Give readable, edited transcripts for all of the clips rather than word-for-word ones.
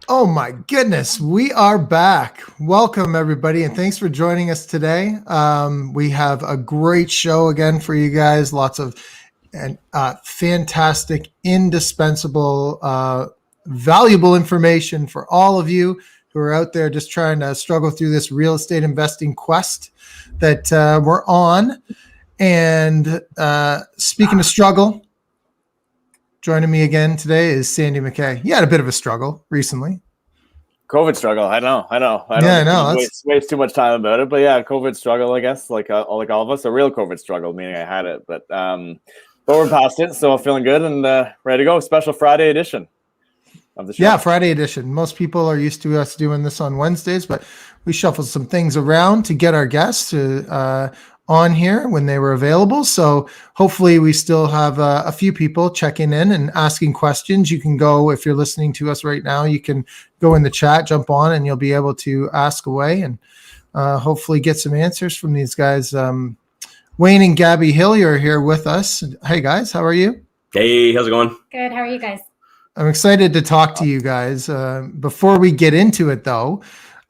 Oh my goodness, we are back. Welcome everybody, and thanks for joining us today. We have a great show again for you guys. Lots of fantastic, indispensable, valuable information for all of you who are out there just trying to struggle through this real estate investing quest that we're on. And speaking of struggle, joining me again today is Sandy McKay. You had a bit of a struggle recently. COVID struggle. I know. I don't waste too much time about it, but yeah, COVID struggle, I guess, like all of us, a real COVID struggle, meaning I had it, but we're past it. So feeling good and ready to go. Special Friday edition of the show. Yeah, Friday edition. Most people are used to us doing this on Wednesdays, but we shuffled some things around to get our guests to on here when they were available. So hopefully we still have a few people checking in and asking questions. You can go, if you're listening to us right now, you can go in the chat, jump on, and you'll be able to ask away and hopefully get some answers from these guys. Wayne and Gabby Hillier are here with us. Hey guys, how are you? Hey, how's it going? Good. How are you guys? I'm excited to talk to you guys. Before we get into it though,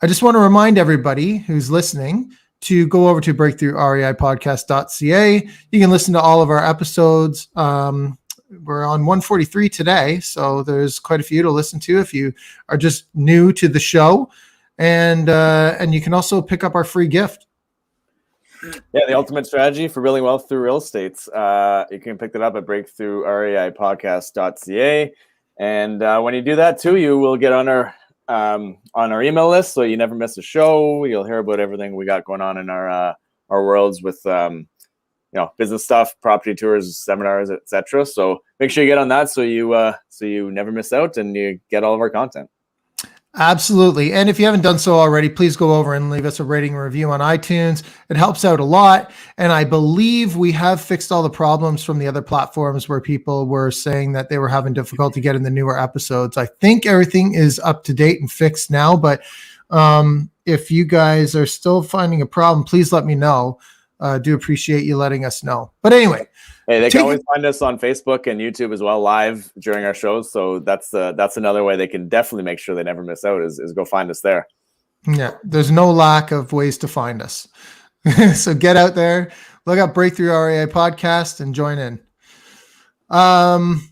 I just want to remind everybody who's listening to go over to breakthroughrei.podcast.ca. You can listen to all of our episodes. We're on 143 today, so there's quite a few to listen to if you are just new to the show. And you can also pick up our free gift. Yeah, the ultimate strategy for building wealth through real estate. You can pick that up at breakthroughrei.podcast.ca. And when you do that too, you will get on our email list, so you never miss a show. You'll hear about everything we got going on in our worlds with business stuff, property tours, seminars, etc. So make sure you get on that so you never miss out and you get all of our content. Absolutely. And if you haven't done so already, please go over and leave us a rating and review on iTunes. It helps out a lot. And I believe we have fixed all the problems from the other platforms where people were saying that they were having difficulty getting the newer episodes. I think everything is up to date and fixed now. But if you guys are still finding a problem, please let me know. Do appreciate you letting us know. But anyway. Hey, they can always find us on Facebook and YouTube as well, live during our shows. So that's another way they can definitely make sure they never miss out is go find us there. Yeah, there's no lack of ways to find us. So get out there, look up Breakthrough REI Podcast and join in.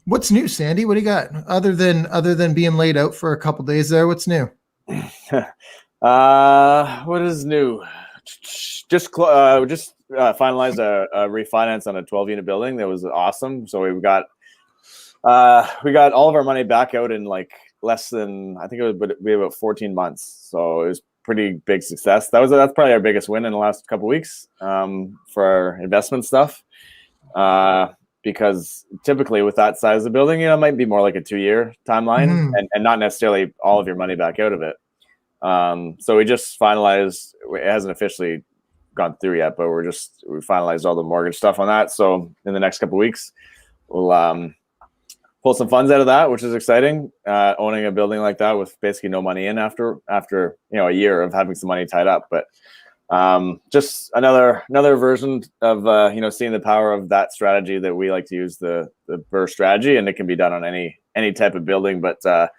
What's new, Sandy? What do you got? Other than being laid out for a couple days there, what's new? What is new? Just finalized a refinance on a 12-unit building. That was awesome. So we got all of our money back out in like less than, I think it was about 14 months. So it was pretty big success. That's probably our biggest win in the last couple of weeks for our investment stuff. Because typically with that size of building, it might be more like a 2-year timeline and not necessarily all of your money back out of it. So we just finalized. It hasn't officially gone through yet, but we finalized all the mortgage stuff on that. So in the next couple of weeks, we'll pull some funds out of that, which is exciting. Owning a building like that with basically no money in after a year of having some money tied up, but just another version of seeing the power of that strategy that we like to use, the BREI strategy, and it can be done on any type of building, but that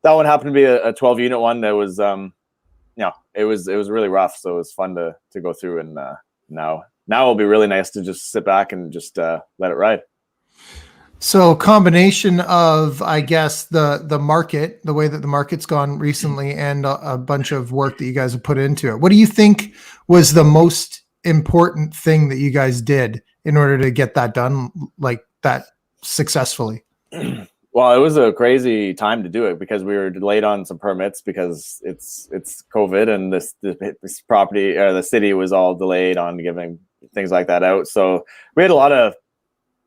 one happened to be a 12-unit one that was it was really rough, so it was fun to go through, and now it'll be really nice to just sit back and just let it ride. So combination of, I guess, the market, the way that the market's gone recently, and a bunch of work that you guys have put into it. What do you think was the most important thing that you guys did in order to get that done like that successfully? Well, it was a crazy time to do it because we were delayed on some permits because it's COVID, and this property or the city was all delayed on giving things like that out. So we had a lot of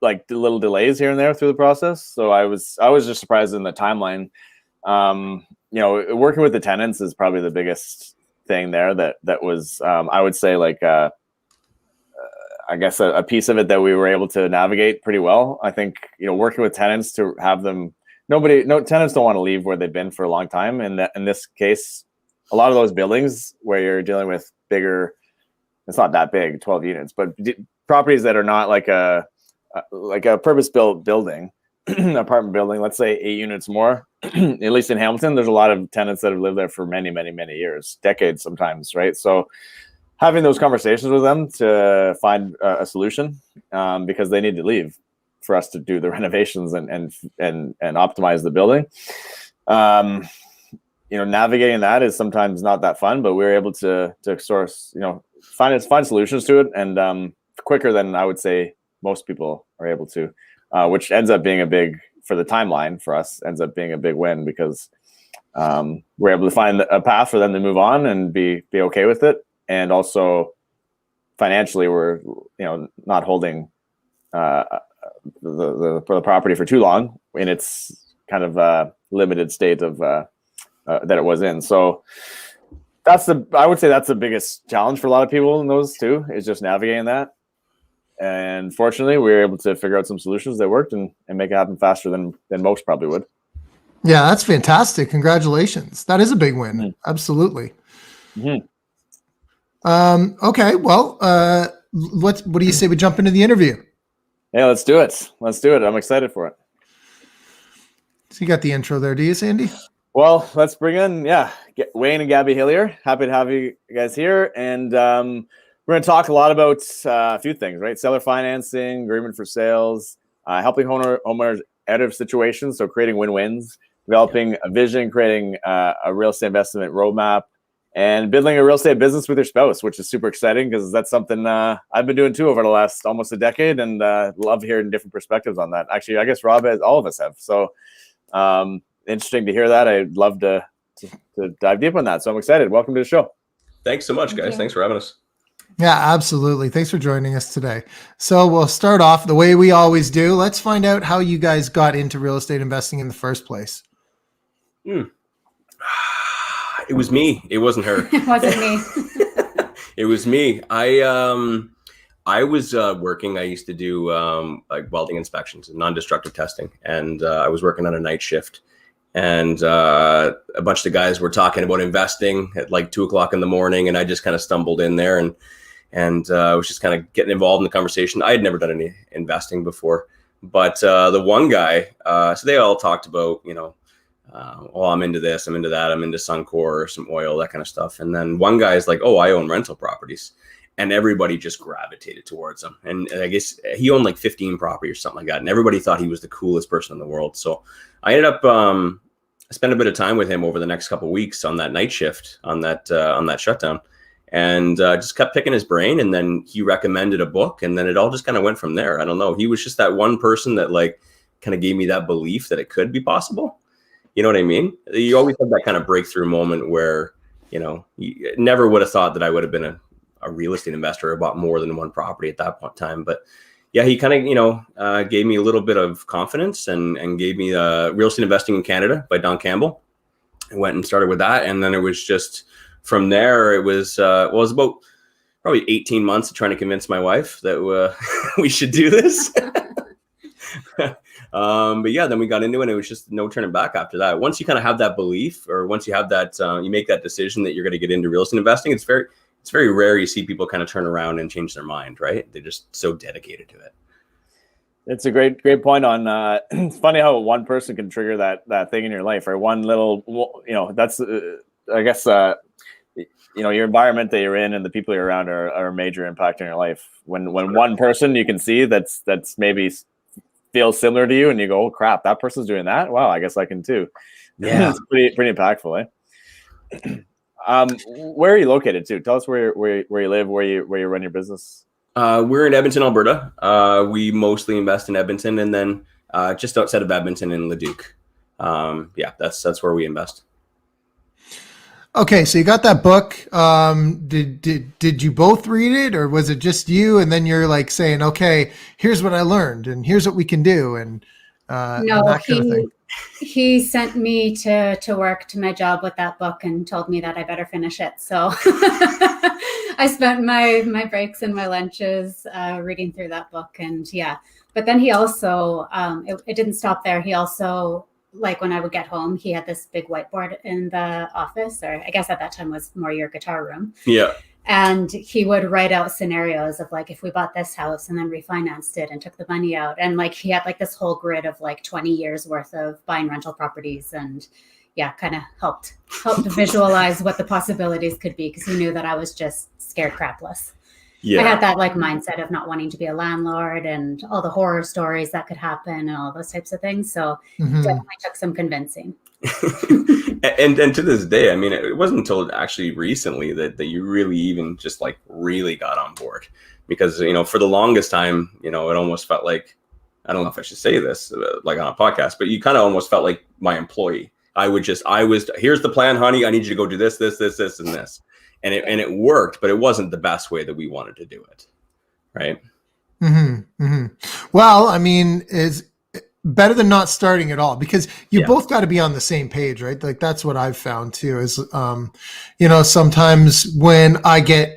like little delays here and there through the process. So I was just surprised in the timeline. Working with the tenants is probably the biggest thing there. That was I would say like I guess a piece of it that we were able to navigate pretty well. I think, working with tenants to have them, no tenants don't want to leave where they've been for a long time. And in this case, a lot of those buildings where you're dealing with bigger, it's not that big, 12 units, but properties that are not like a purpose-built building, apartment building, let's say 8 units more, at least in Hamilton, there's a lot of tenants that have lived there for many, many, many years, decades sometimes, right? So having those conversations with them to find a solution, because they need to leave for us to do the renovations and optimize the building. Navigating that is sometimes not that fun, but we're able to source, find solutions to it, and quicker than I would say most people are able to, which ends up being for the timeline for us, ends up being a big win, because we're able to find a path for them to move on and be okay with it. And also financially, we're, not holding the property for too long in its kind of limited state of that it was in. So I would say that's the biggest challenge for a lot of people in those two, is just navigating that. And fortunately, we were able to figure out some solutions that worked and make it happen faster than most probably would. Yeah, that's fantastic. Congratulations. That is a big win. Mm-hmm. Absolutely. Mm-hmm. Okay. Well, what do you say we jump into the interview? Yeah, let's do it. I'm excited for it. So you got the intro there, do you, Sandy? Well, let's bring in, Wayne and Gabby Hillier. Happy to have you guys here. And we're going to talk a lot about a few things, right? Seller financing, agreement for sales, helping homeowners out of situations, so creating win-wins, developing a vision, creating a real estate investment roadmap, and building a real estate business with your spouse, which is super exciting, because that's something I've been doing too over the last almost a decade, and love hearing different perspectives on that. Actually, I guess Rob, all of us have. So interesting to hear that. I'd love to dive deep on that. So I'm excited. Welcome to the show. Thanks so much, guys. Thanks for having us. Yeah, absolutely. Thanks for joining us today. So we'll start off the way we always do. Let's find out how you guys got into real estate investing in the first place. It was me. It wasn't her. It wasn't me. It was me. I was working. I used to do like welding inspections and non-destructive testing, and I was working on a night shift. And a bunch of the guys were talking about investing at like 2:00 in the morning, and I just kind of stumbled in there and I was just kind of getting involved in the conversation. I had never done any investing before, but the one guy, so they all talked about, I'm into this, I'm into that, I'm into Suncor, some oil, that kind of stuff. And then one guy is like, oh, I own rental properties. And everybody just gravitated towards him. And I guess he owned like 15 properties or something like that. And everybody thought he was the coolest person in the world. So I ended up spending a bit of time with him over the next couple of weeks on that night shift, on that shutdown, and just kept picking his brain. And then he recommended a book, and then it all just kind of went from there. I don't know. He was just that one person that like kind of gave me that belief that it could be possible. You know what I mean? You always have that kind of breakthrough moment where, you never would have thought that I would have been a real estate investor or bought more than one property at that point in time. But yeah, he kind of, gave me a little bit of confidence and gave me Real Estate Investing in Canada by Don Campbell. I went and started with that. And then it was just from there, it was about probably 18 months of trying to convince my wife that we should do this. But yeah, then we got into it, and it was just no turning back after that. Once you kind of have that belief, or once you have that, you make that decision that you're going to get into real estate investing, it's very rare you see people kind of turn around and change their mind, right? They're just so dedicated to it. It's a great point on, it's funny how one person can trigger that thing in your life, or one little, that's, I guess, your environment that you're in and the people you're around are a major impact in your life. When one person you can see that's maybe feels similar to you, and you go, oh crap, that person's doing that. Wow, I guess I can too. Yeah. It's pretty impactful, eh? Where are you located too? Tell us where you live, where you run your business. We're in Edmonton, Alberta. We mostly invest in Edmonton, and then just outside of Edmonton in Leduc. That's where we invest. Okay, so you got that book. Did you both read it, or was it just you? And then you're like saying, okay, here's what I learned, and here's what we can do, and that kind of thing. He sent me to work to my job with that book and told me that I better finish it. So I spent my breaks and my lunches reading through that book. And yeah, but then he also, it didn't stop there. He also, like when I would get home, he had this big whiteboard in the office, or I guess at that time was more your guitar room. Yeah. And he would write out scenarios of like, if we bought this house and then refinanced it and took the money out. And like, he had like this whole grid of like 20 years worth of buying rental properties, and kind of helped visualize what the possibilities could be, because he knew that I was just scared crapless. I had that like mindset of not wanting to be a landlord and all the horror stories that could happen and all those types of things. So definitely took some convincing. and to this day, I mean, it wasn't until actually recently that you really even just like really got on board, because, for the longest time, it almost felt like, I don't know if I should say this like on a podcast, but you kind of almost felt like my employee. I was, here's the plan, honey. I need you to go do this, this, this, this, and this. And it worked, but it wasn't the best way that we wanted to do it. Right. Well, I mean, is better than not starting at all, because you both got to be on the same page, right? Like that's what I've found too, is, sometimes when I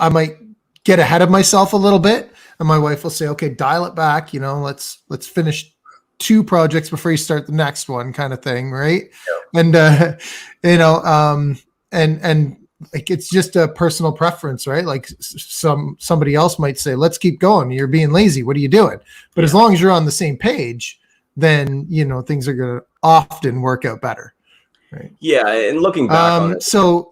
might get ahead of myself a little bit, and my wife will say, okay, dial it back, let's finish 2 projects before you start the next one, kind of thing. Right. Yeah. And, and like, it's just a personal preference, right? Like somebody else might say, let's keep going. You're being lazy. What are you doing? But as long as you're on the same page, then, things are going to often work out better. Right. Yeah. And looking back on it. So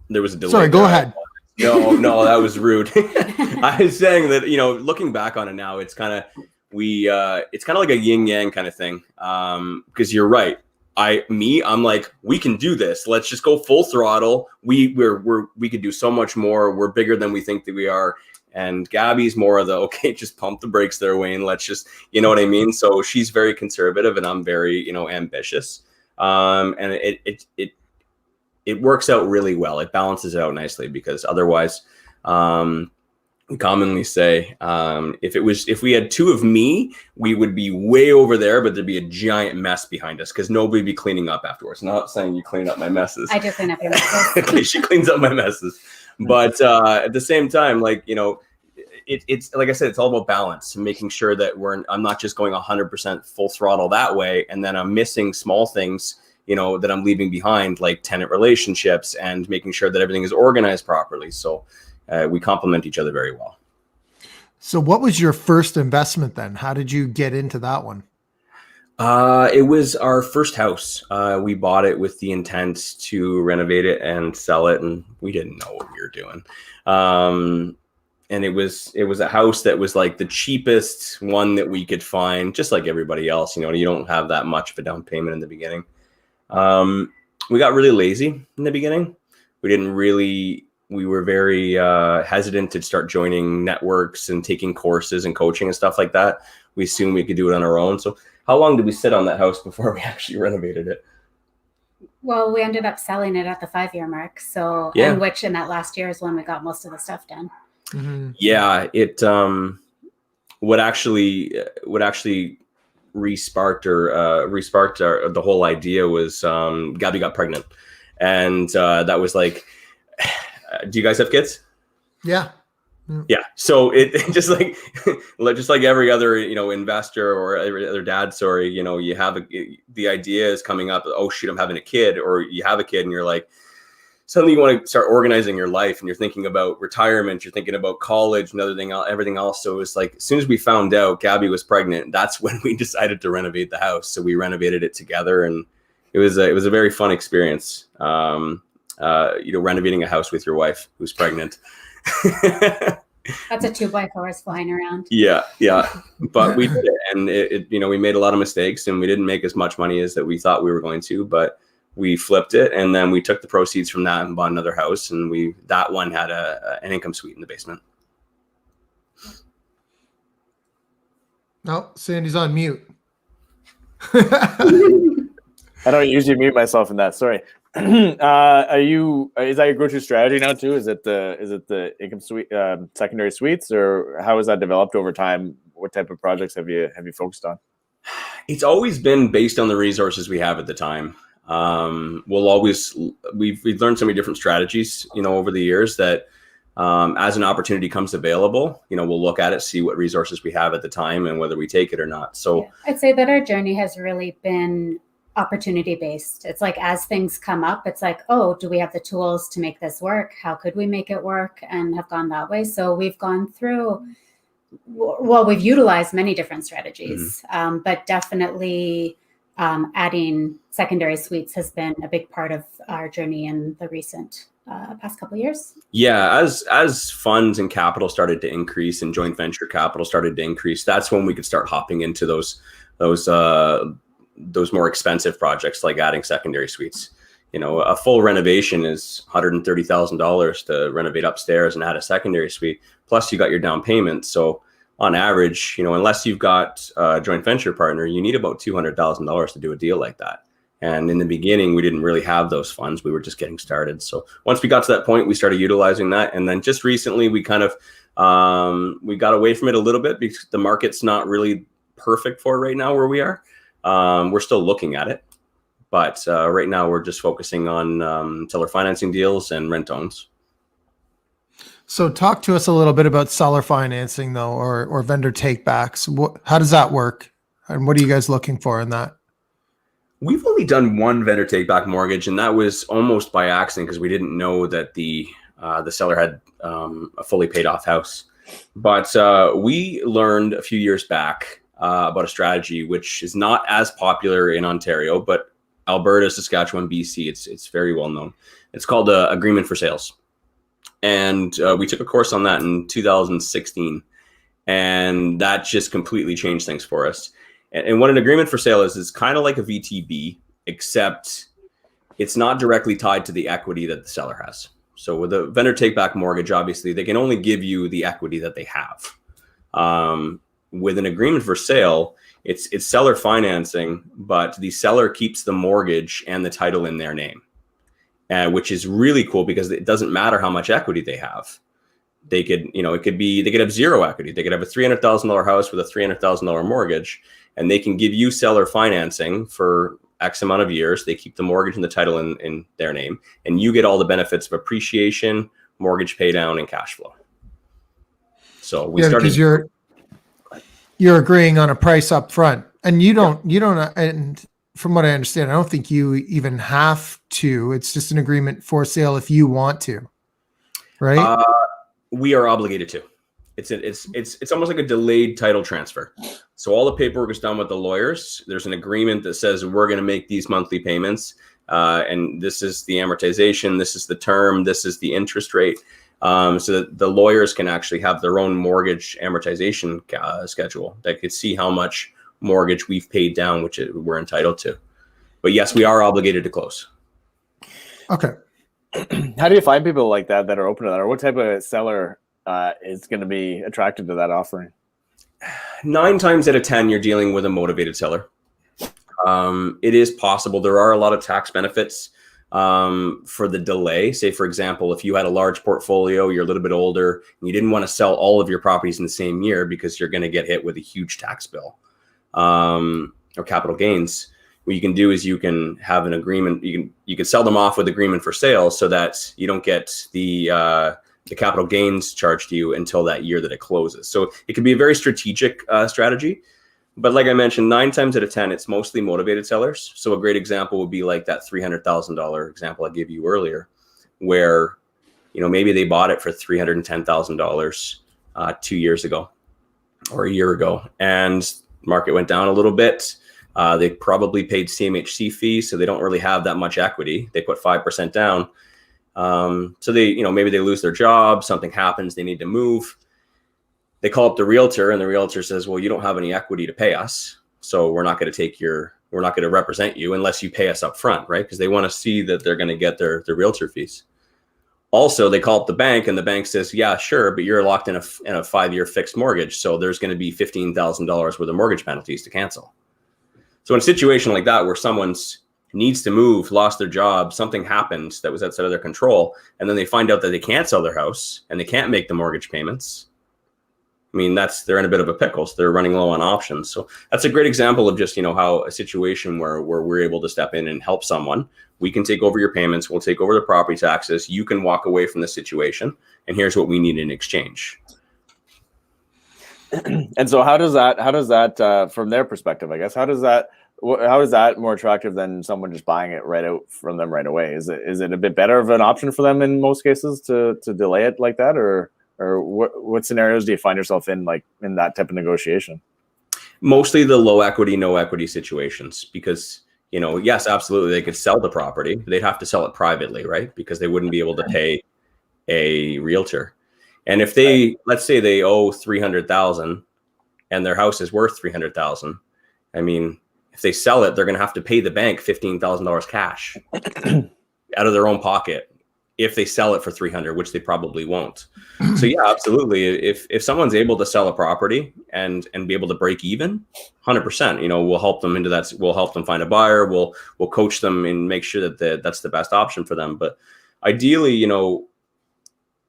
there was a delay. Sorry, go ahead. No, that was rude. I was saying that, looking back on it now, it's kind of, it's kind of like a yin yang kind of thing. Because you're right. I'm like, we can do this. Let's just go full throttle. We could do so much more. We're bigger than we think that we are. And Gabby's more of the, okay, just pump the brakes there, Wayne. Let's just, you know what I mean? So she's very conservative and I'm very, ambitious. And it works out really well. It balances it out nicely, because otherwise, we commonly say, if we had 2 of me, we would be way over there, but there'd be a giant mess behind us because nobody would be cleaning up afterwards. Not saying you clean up my messes. I do clean up your messes. Okay, she cleans up my messes. But at the same time, like, it's like I said, it's all about balance and making sure that I'm not just going 100% full throttle that way, and then I'm missing small things, that I'm leaving behind, like tenant relationships and making sure that everything is organized properly. So we complement each other very well. So what was your first investment then? How did you get into that one? It was our first house. We bought it with the intent to renovate it and sell it, and we didn't know what we were doing. And it was a house that was like the cheapest one that we could find, just like everybody else. You don't have that much of a down payment in the beginning. We got really lazy in the beginning. We were very hesitant to start joining networks and taking courses and coaching and stuff like that. We assumed we could do it on our own. So how long did we sit on that house before we actually renovated it? Well, we ended up selling it at the 5-year mark. So, and which in that last year is when we got most of the stuff done. Mm-hmm. Yeah, it what actually re-sparked the whole idea was Gabby got pregnant, and that was like, do you guys have kids? Yeah. Yeah. So it just like every other, investor or every other dad story, you have the idea is coming up. Oh shoot, I'm having a kid, or you have a kid and you're like, suddenly you want to start organizing your life and you're thinking about retirement, you're thinking about college and everything else. So it was like, as soon as we found out Gabby was pregnant, that's when we decided to renovate the house. So we renovated it together, and it was a very fun experience. Renovating a house with your wife who's pregnant. That's a 2x4 flying around. Yeah. But we did it, and we made a lot of mistakes, and we didn't make as much money as that we thought we were going to, but we flipped it, and then we took the proceeds from that and bought another house, and that one had an income suite in the basement. No, Sandy's on mute. I don't usually mute myself in that. Sorry. Is that your go-to strategy now too? Is it the income suite, secondary suites, or how has that developed over time? What type of projects have you focused on? It's always been based on the resources we have at the time. We've learned so many different strategies, over the years that as an opportunity comes available, we'll look at it, see what resources we have at the time and whether we take it or not. So I'd say that our journey has really been opportunity based. It's like, as things come up, it's like, oh, do we have the tools to make this work? How could we make it work? And have gone that way. So we've gone through, well, we've utilized many different strategies, but definitely adding secondary suites has been a big part of our journey in the recent past couple of years. Yeah, as funds and capital started to increase and joint venture capital started to increase, that's when we could start hopping into those more expensive projects, like adding secondary suites. You know, a full renovation is $130,000 to renovate upstairs and add a secondary suite. Plus, you got your down payment. So on average, you know, unless you've got a joint venture partner, you need about $200,000 to do a deal like that. And in the beginning, we didn't really have those funds. We were just getting started. So once we got to that point, we started utilizing that. And then just recently, we kind of we got away from it a little bit because the market's not really perfect for it right now where we are. We're still looking at it. But right now, we're just focusing on seller financing deals and rent owns. So talk to us a little bit about seller financing, though, or vendor takebacks. How does that work? And what are you guys looking for in that? We've only done one vendor take-back mortgage, and that was almost by accident because we didn't know that the seller had a fully paid off house. But we learned a few years back about a strategy which is not as popular in Ontario, but Alberta, Saskatchewan, BC, it's very well known. It's called agreement for sales. And we took a course on that in 2016, and that just completely changed things for us. And what an agreement for sale is kind of like a VTB, except it's not directly tied to the equity that the seller has. So with a vendor take-back mortgage, obviously, they can only give you the equity that they have. With an agreement for sale, it's seller financing, but the seller keeps the mortgage and the title in their name, which is really cool because it doesn't matter how much equity they have. They could, you know, they could have zero equity. They could have a $300,000 house with a $300,000 mortgage, and they can give you seller financing for X amount of years. They keep the mortgage and the title in their name, and you get all the benefits of appreciation, mortgage pay down, and cash flow. So we started. Because you're agreeing on a price up front, and you don't, and from what I understand, I don't think you even have to. It's just an agreement for sale if you want to, right? We are obligated to. It's almost like a delayed title transfer. So all the paperwork is done with the lawyers. There's an agreement that says we're going to make these monthly payments, and this is the amortization, this is the term, this is the interest rate, so that the lawyers can actually have their own mortgage amortization schedule that could see how much mortgage we've paid down, which we're entitled to. But yes, we are obligated to close. Okay. How do you find people like that are open to that, or what type of seller is going to be attracted to that offering? 9 times out of 10, you're dealing with a motivated seller. It is possible. There are a lot of tax benefits for the delay. Say, for example, if you had a large portfolio, you're a little bit older, and you didn't want to sell all of your properties in the same year because you're going to get hit with a huge tax bill or capital gains. What you can do is you can have an agreement. You can sell them off with agreement for sale so that you don't get the capital gains charged to you until that year that it closes. So it can be a very strategic strategy. But like I mentioned, 9 times out of 10, it's mostly motivated sellers. So a great example would be like that $300,000 example I gave you earlier, where, you know, maybe they bought it for $310,000 2 years ago or a year ago, and market went down a little bit. They probably paid CMHC fees, so they don't really have that much equity. They put 5% down. So they, you know, maybe they lose their job, something happens, they need to move. They call up the realtor, and the realtor says, well, you don't have any equity to pay us, so we're not going to represent you unless you pay us up front, right? Because they want to see that they're going to get their realtor fees. Also, they call up the bank, and the bank says, yeah, sure, but you're locked in a 5-year fixed mortgage, so there's going to be $15,000 worth of mortgage penalties to cancel. So in a situation like that, where someone's needs to move, lost their job, something happened that was outside of their control, and then they find out that they can't sell their house and they can't make the mortgage payments, I mean, they're in a bit of a pickle. So they're running low on options. So that's a great example of just, you know, how a situation where we're able to step in and help someone. We can take over your payments. We'll take over the property taxes. You can walk away from the situation, and here's what we need in exchange. And so how does that from their perspective, I guess, how does that how is that more attractive than someone just buying it right out from them right away? Is it a bit better of an option for them in most cases to delay it like that, or what scenarios do you find yourself in, like in that type of negotiation? Mostly the low equity, no equity situations, because, you know, yes, absolutely, they could sell the property, but they'd have to sell it privately, right? Because they wouldn't be able to pay a realtor. And if they, let's say they owe 300,000 and their house is worth 300,000, I mean, if they sell it, they're going to have to pay the bank $15,000 cash out of their own pocket if they sell it for 300, which they probably won't. So yeah, absolutely. If someone's able to sell a property and be able to break even, 100%, you know, we'll help them into that. We'll help them find a buyer. We'll coach them and make sure that that's the best option for them. But ideally, you know,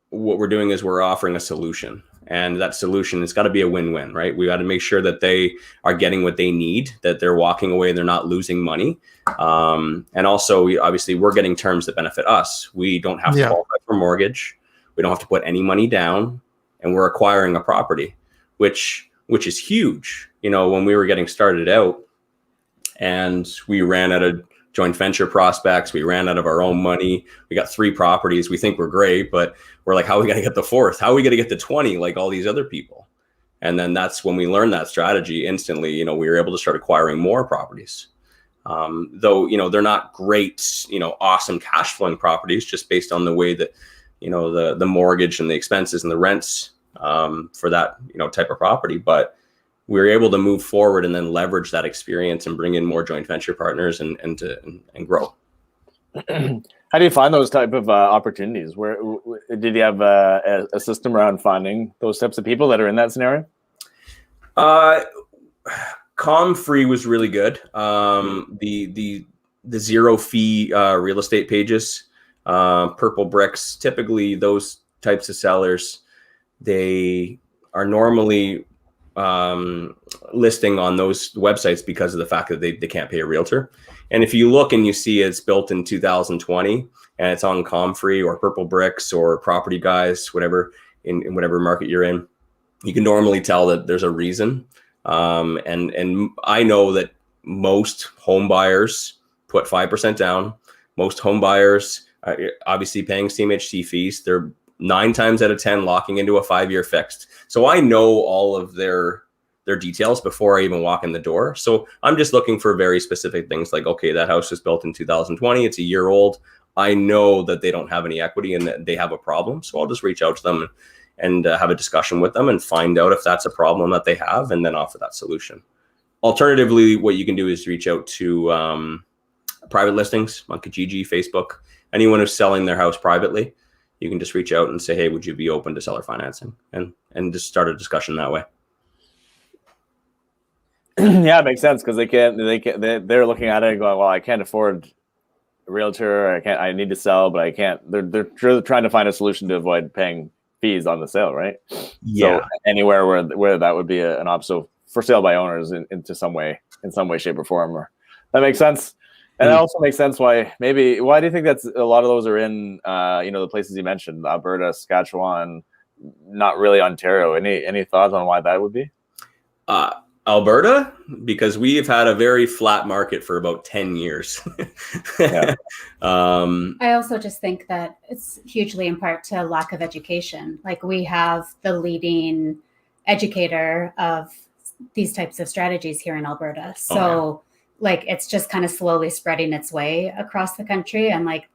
what we're doing is we're offering a solution, and that solution has got to be a win-win, right? We got to make sure that they are getting what they need, that they're walking away, they're not losing money. And also, obviously, we're getting terms that benefit us. We don't have to qualify for mortgage. We don't have to put any money down, and we're acquiring a property, which is huge. You know, when we were getting started out and we ran out of joint venture prospects, we ran out of our own money. We got 3 properties. We think we're great, but we're like, how are we going to get the 4th? How are we going to get the 20 like all these other people? And then that's when we learned that strategy instantly. You know, we were able to start acquiring more properties. Though, you know, they're not great, you know, awesome cash flowing properties, just based on the way that, you know, the mortgage and the expenses and the rents for that, you know, type of property. But we were able to move forward and then leverage that experience and bring in more joint venture partners and grow. How do you find those type of opportunities? Where did you have a system around finding those types of people that are in that scenario? ComFree was really good. The zero fee real estate pages, Purple Bricks, typically those types of sellers, they are normally listing on those websites because of the fact that they can't pay a realtor. And if you look and you see it's built in 2020 and it's on ComFree or Purple Bricks or Property Guys, whatever, in whatever market you're in, you can normally tell that there's a reason. And I know that most home buyers put 5% down. Most home buyers are obviously paying CMHC fees. They're 9 times out of 10 locking into a 5-year fixed. So I know all of their details before I even walk in the door. So I'm just looking for very specific things like, okay, that house was built in 2020. It's a year old. I know that they don't have any equity and that they have a problem. So I'll just reach out to them and have a discussion with them and find out if that's a problem that they have and then offer that solution. Alternatively, what you can do is reach out to private listings on Kijiji, Facebook, anyone who's selling their house privately. You can just reach out and say, hey, would you be open to seller financing? And just start a discussion that way. Yeah, it makes sense because they're looking at it and going, well, I can't afford a realtor. I need to sell, but I can't. They're trying to find a solution to avoid paying fees on the sale, right? Yeah. So anywhere where that would be an option for sale by owners in some way, shape, or form, or that makes sense. And it also makes sense why do you think that's a lot of those are in the places you mentioned, Alberta, Saskatchewan, not really Ontario. Any thoughts on why that would be? Alberta, because we've had a very flat market for about 10 years. Yeah. I also just think that it's hugely in part to lack of education. Like, we have the leading educator of these types of strategies here in Alberta. So like, it's just kind of slowly spreading its way across the country. And like,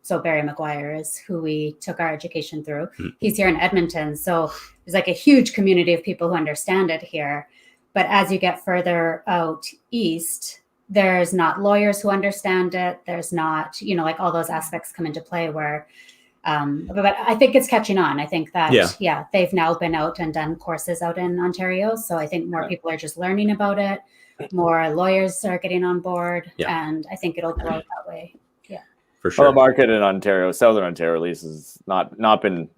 so Barry McGuire is who we took our education through. He's here in Edmonton. So there's like a huge community of people who understand it here. But as you get further out east, there's not lawyers who understand it. There's not, like all those aspects come into play where, but I think it's catching on. I think that, they've now been out and done courses out in Ontario. So I think more people are just learning about it. More lawyers are getting on board, and I think it'll grow that way. Yeah, for sure. Well, the market in Ontario, Southern Ontario, at least, is not been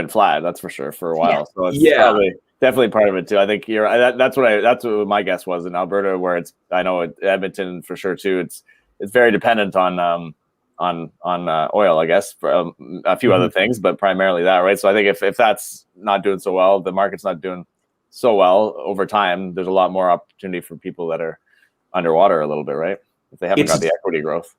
flat. That's for sure for a while. Yeah. So it's probably definitely part of it too. I think that's what my guess was in Alberta, where I know Edmonton for sure too. It's very dependent on oil, I guess, for a few other things, but primarily that, right? So I think if that's not doing so well, the market's not doing so well over time, there's a lot more opportunity for people that are underwater a little bit, right? If they haven't got the equity growth.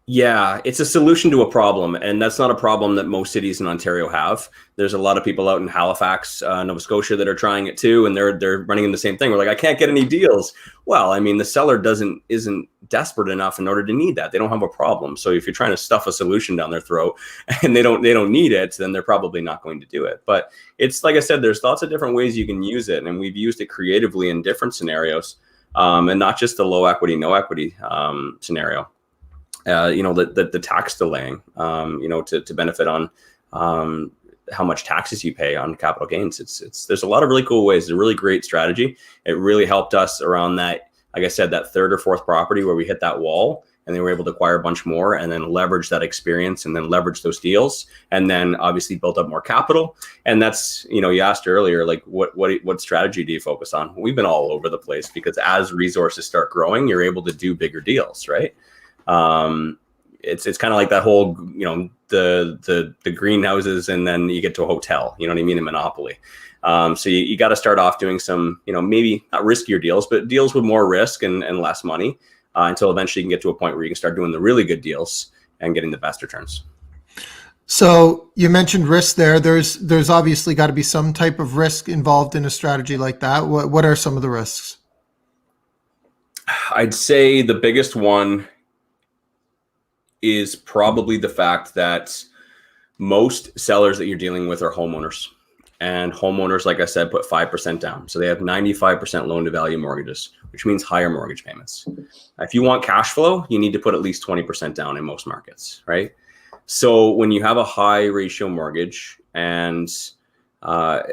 Yeah, it's a solution to a problem, and that's not a problem that most cities in Ontario have. There's a lot of people out in Halifax, Nova Scotia, that are trying it too, and they're running in the same thing. We're like, I can't get any deals. Well, I mean, the seller isn't desperate enough in order to need that. They don't have a problem. So if you're trying to stuff a solution down their throat and they don't need it, then they're probably not going to do it. But it's like I said, there's lots of different ways you can use it, and we've used it creatively in different scenarios, and not just the low equity, no equity scenario. The tax delaying, to benefit on how much taxes you pay on capital gains. There's a lot of really cool ways. It's a really great strategy. It really helped us around that, like I said, that third or fourth property where we hit that wall, and they were able to acquire a bunch more and then leverage that experience and then leverage those deals, and then obviously build up more capital. And that's, you asked earlier, like what strategy do you focus on? We've been all over the place, because as resources start growing, you're able to do bigger deals, right? It's kind of like that whole, the greenhouses, and then you get to a hotel, you know what I mean, in Monopoly. So you got to start off doing some, maybe not riskier deals, but deals with more risk and less money, until eventually you can get to a point where you can start doing the really good deals and getting the best returns. So you mentioned risk there. There's obviously got to be some type of risk involved in a strategy like that. What are some of the risks? I'd say the biggest one is probably the fact that most sellers that you're dealing with are homeowners, and homeowners, like I said, put 5% down. So they have 95% loan to value mortgages, which means higher mortgage payments. If you want cash flow, you need to put at least 20% down in most markets, right? So when you have a high ratio mortgage, and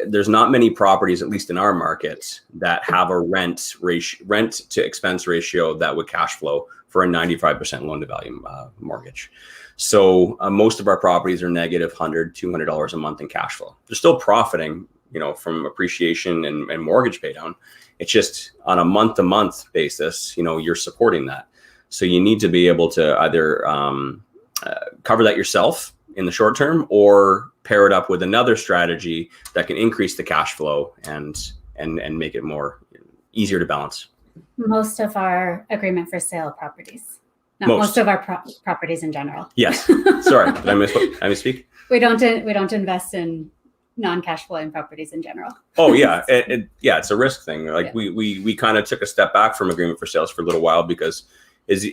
there's not many properties, at least in our market, that have a rent to expense ratio that would cash flow for a 95% loan to value mortgage. So most of our properties are negative $100, $200 a month in cash flow. They're still profiting, from appreciation and mortgage pay down. It's just on a month to month basis, you're supporting that. So you need to be able to either cover that yourself in the short term, or pair it up with another strategy that can increase the cash flow and make it more easier to balance. Most of our agreement for sale properties, not most of our properties in general. Yes. Sorry, did I misspeak? We don't invest in non-cash flowing properties in general. Oh yeah, it's a risk thing. Like we kind of took a step back from agreement for sales for a little while, because not as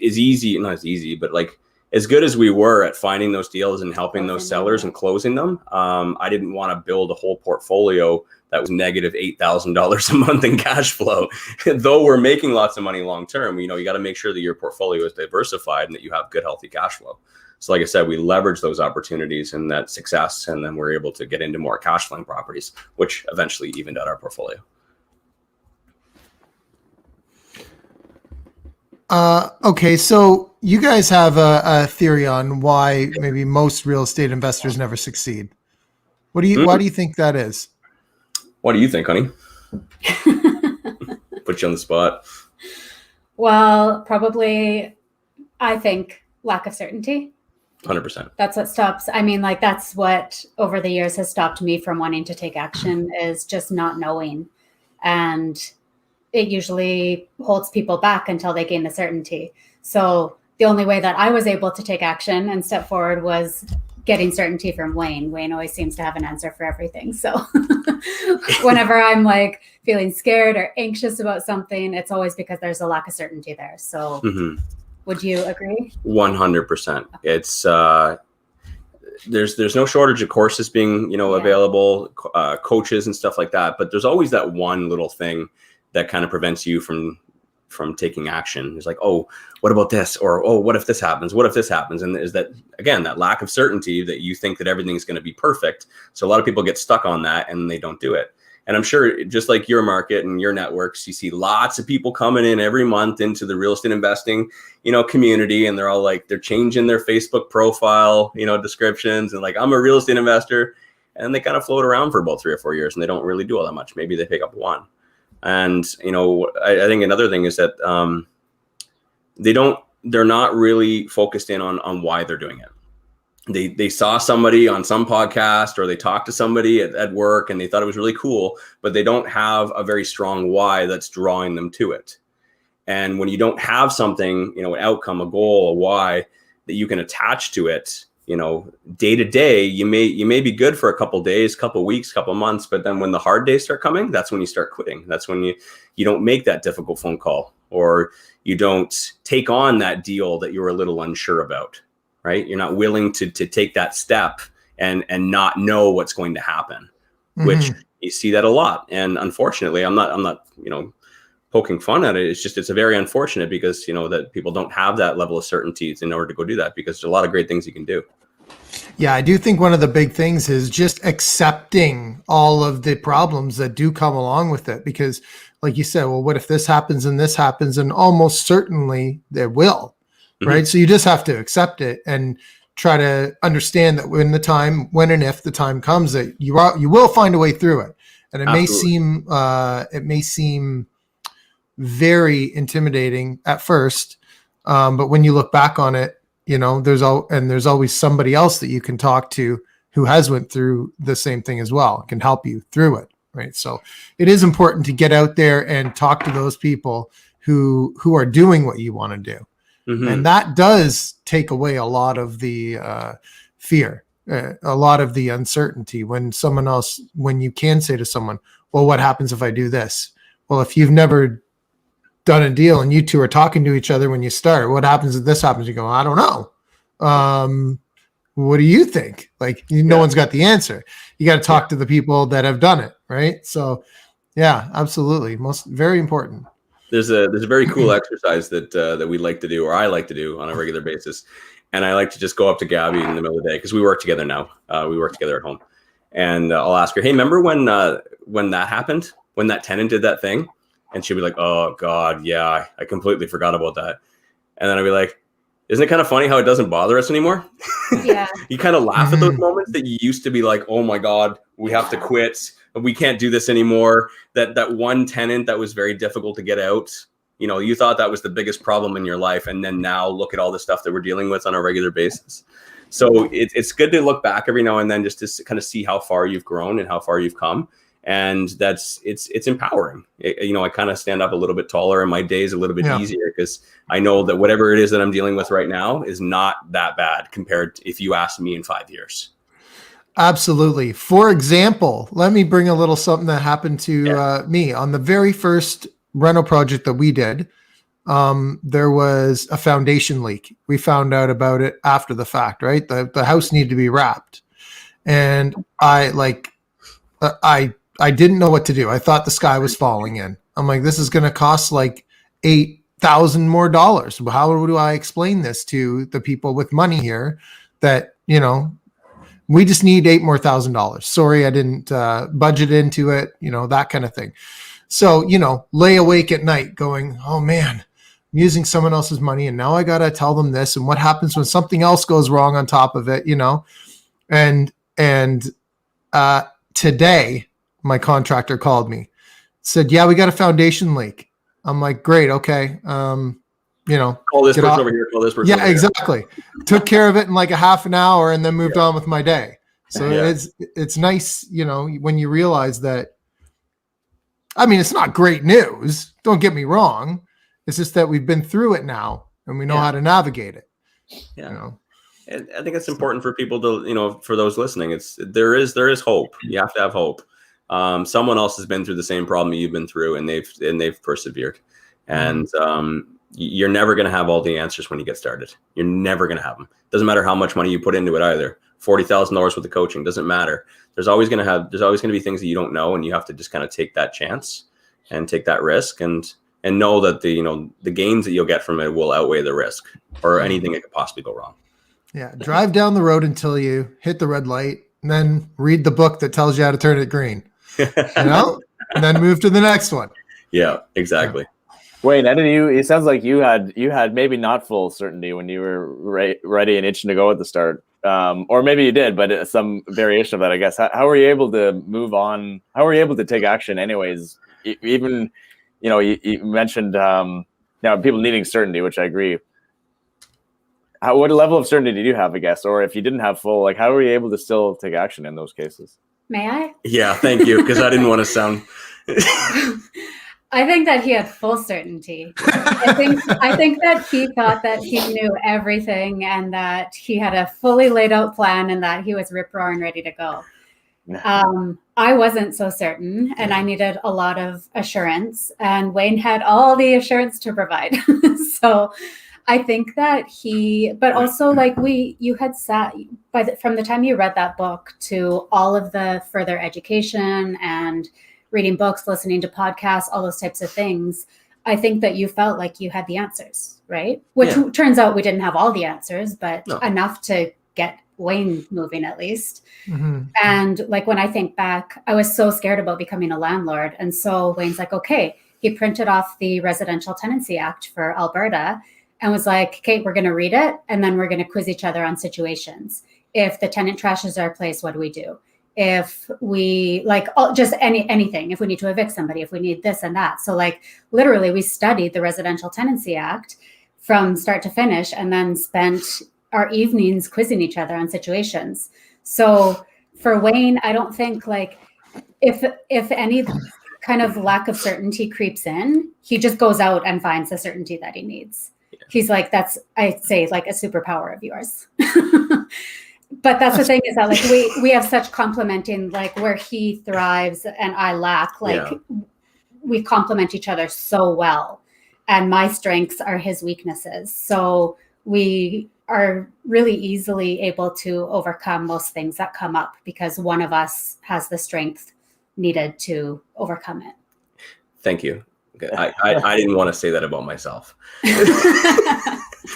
easy, but like as good as we were at finding those deals and helping those sellers and closing them, I didn't want to build a whole portfolio that was negative $8,000 a month in cash flow. Though we're making lots of money long term, you got to make sure that your portfolio is diversified and that you have good, healthy cash flow. So like I said, we leverage those opportunities and that success, and then we're able to get into more cash flowing properties, which eventually evened out our portfolio. Okay, so you guys have a theory on why maybe most real estate investors never succeed. Why do you think that is? What do you think, honey? Put you on the spot. Well, probably, I think lack of certainty. 100%. That's what stops. I mean, like, that's what over the years has stopped me from wanting to take action, is just not knowing. And it usually holds people back until they gain the certainty. So the only way that I was able to take action and step forward was getting certainty from Wayne. Wayne always seems to have an answer for everything. So whenever I'm like feeling scared or anxious about something, it's always because there's a lack of certainty there. So would you agree? 100%. It's there's no shortage of courses being available, coaches and stuff like that. But there's always that one little thing that kind of prevents you from taking action. It's like, oh, what about this? Or, oh, what if this happens? What if this happens? And is that, again, that lack of certainty that you think that everything's going to be perfect. So a lot of people get stuck on that and they don't do it. And I'm sure just like your market and your networks, you see lots of people coming in every month into the real estate investing, community. And they're all like, they're changing their Facebook profile, descriptions, and like, I'm a real estate investor. And they kind of float around for about 3 or 4 years and they don't really do all that much. Maybe they pick up one. And, I think another thing is that they're not really focused in on why they're doing it. They saw somebody on some podcast, or they talked to somebody at work and they thought it was really cool, but they don't have a very strong why that's drawing them to it. And when you don't have something, an outcome, a goal, a why that you can attach to it, day to day, you may be good for a couple days, couple weeks, couple months, but then when the hard days start coming, that's when you start quitting. That's when you don't make that difficult phone call, or you don't take on that deal that you were a little unsure about, right? You're not willing to take that step and not know what's going to happen, which you see that a lot. And unfortunately, I'm not poking fun at it. It's a very unfortunate, because that people don't have that level of certainty in order to go do that, because there's a lot of great things you can do. Yeah, I do think one of the big things is just accepting all of the problems that do come along with it, because like you said, well, what if this happens and this happens? And almost certainly there will, right? So you just have to accept it and try to understand that when and if the time comes, that you will find a way through it. And it may seem very intimidating at first, but when you look back on it, there's always somebody else that you can talk to who has went through the same thing as well, can help you through it, right? So it is important to get out there and talk to those people who are doing what you want to do. And that does take away a lot of the fear, a lot of the uncertainty when you can say to someone, well, what happens if I do this? Well, if you've never done a deal and you two are talking to each other when you start, what happens if this happens? You go, I don't know. What do you think? No one's got the answer. You got to talk to the people that have done it, right? So yeah, absolutely. Very important. There's a very cool exercise that we like to do, or I like to do on a regular basis. And I like to just go up to Gabby in the middle of the day, because we work together now. We work together at home. And I'll ask her, hey, remember when that happened, when that tenant did that thing? And she'll be like, oh God, yeah, I completely forgot about that. And then I'll be like, isn't it kind of funny how it doesn't bother us anymore? Yeah. You kind of laugh at those moments that you used to be like, oh my God, we have to quit. We can't do this anymore. That one tenant that was very difficult to get out, you thought that was the biggest problem in your life. And then now look at all the stuff that we're dealing with on a regular basis. So it's good to look back every now and then, just to kind of see how far you've grown and how far you've come. And it's empowering. I kind of stand up a little bit taller, and my day is a little bit easier, because I know that whatever it is that I'm dealing with right now is not that bad compared to if you asked me in 5 years. Absolutely. For example, let me bring a little something that happened to me on the very first rental project that we did. There was a foundation leak. We found out about it after the fact, right? The house needed to be wrapped, and I didn't know what to do. I thought the sky was falling in. I'm like, this is going to cost like $8,000 more. How do I explain this to the people with money here that, we just need $8,000 more. Sorry, I didn't budget into it, that kind of thing. So, lay awake at night going, oh man, I'm using someone else's money, and now I got to tell them this. And what happens when something else goes wrong on top of it, and today, my contractor called me, said, yeah, we got a foundation leak. I'm like, great. Okay. Call this person over here. Call this person. Yeah, exactly. Took care of it in like a half an hour and then moved on with my day. So it's nice, when you realize that, it's not great news. Don't get me wrong. It's just that we've been through it now and we know how to navigate it. Yeah. And I think it's important for people to, for those listening, there is hope. You have to have hope. Someone else has been through the same problem you've been through, and they've persevered. And you're never going to have all the answers when you get started. You're never going to have them. Doesn't matter how much money you put into it either. $40,000 worth of coaching doesn't matter. There's always going to be things that you don't know, and you have to just kind of take that chance and take that risk and know that the gains that you'll get from it will outweigh the risk or anything that could possibly go wrong. Yeah. Drive down the road until you hit the red light, and then read the book that tells you how to turn it green, and then move to the next one. Yeah, exactly. Wayne, it sounds like you had maybe not full certainty when you were ready and itching to go at the start. Or maybe you did, but some variation of that, I guess. How were you able to move on? How were you able to take action anyways? Even, you mentioned people needing certainty, which I agree. What level of certainty did you have, I guess? Or if you didn't have full, how were you able to still take action in those cases? May I? Yeah, thank you, because I didn't want to sound... I think that he had full certainty. I think that he thought that he knew everything and that he had a fully laid out plan and that he was rip roaring ready to go. I wasn't so certain, and I needed a lot of assurance, and Wayne had all the assurance to provide. So I think that but also like you had sat from the time you read that book to all of the further education and reading books, listening to podcasts, all those types of things. I think that you felt like you had the answers, right? Which turns out we didn't have all the answers, but enough to get Wayne moving at least. Mm-hmm. And like, when I think back, I was so scared about becoming a landlord. And so Wayne's like, okay, he printed off the Residential Tenancy Act for Alberta and was like, okay, we're going to read it. And then we're going to quiz each other on situations. If the tenant trashes our place, what do we do? If we just anything, if we need to evict somebody, if we need this and that. So like literally we studied the Residential Tenancy Act from start to finish and then spent our evenings quizzing each other on situations. So for Wayne, I don't think like if any kind of lack of certainty creeps in, he just goes out and finds the certainty that he needs. Yeah. He's like, that's, I'd say, like a superpower of yours. But that's the thing is that like we have such complementing, like where he thrives and I lack, like we complement each other so well. And my strengths are his weaknesses. So we are really easily able to overcome most things that come up because one of us has the strength needed to overcome it. Thank you. I didn't want to say that about myself.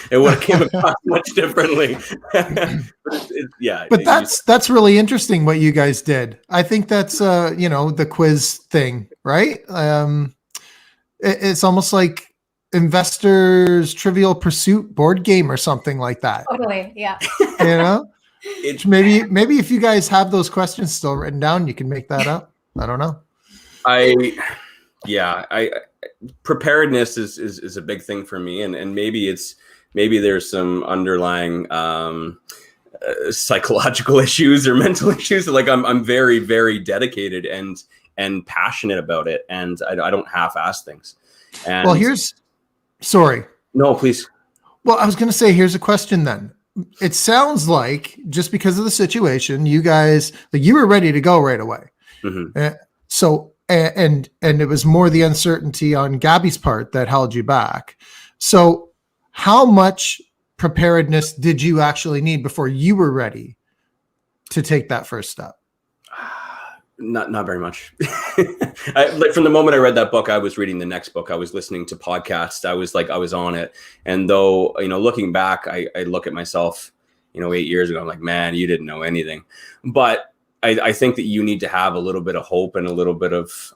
It would have came across much differently. But that's really interesting what you guys did. I think that's the quiz thing, right? It's almost like Investors Trivial Pursuit board game or something like that. Totally, yeah. Maybe if you guys have those questions still written down, you can make that up. I don't know. Preparedness is a big thing for me, and maybe there's some underlying psychological issues or mental issues. Like I'm very, very dedicated and passionate about it, and I don't half-ass things. And well, sorry. No, please. Well, I was going to say, here's a question then. It sounds like just because of the situation, you guys, like you were ready to go right away. Mm-hmm. And it was more the uncertainty on Gabby's part that held you back. So how much preparedness did you actually need before you were ready to take that first step? Not very much. Like from the moment I read that book, I was reading the next book. I was listening to podcasts. I was on it. And though, looking back, I look at myself, 8 years ago, I'm like, man, you didn't know anything. But I think that you need to have a little bit of hope and a little bit of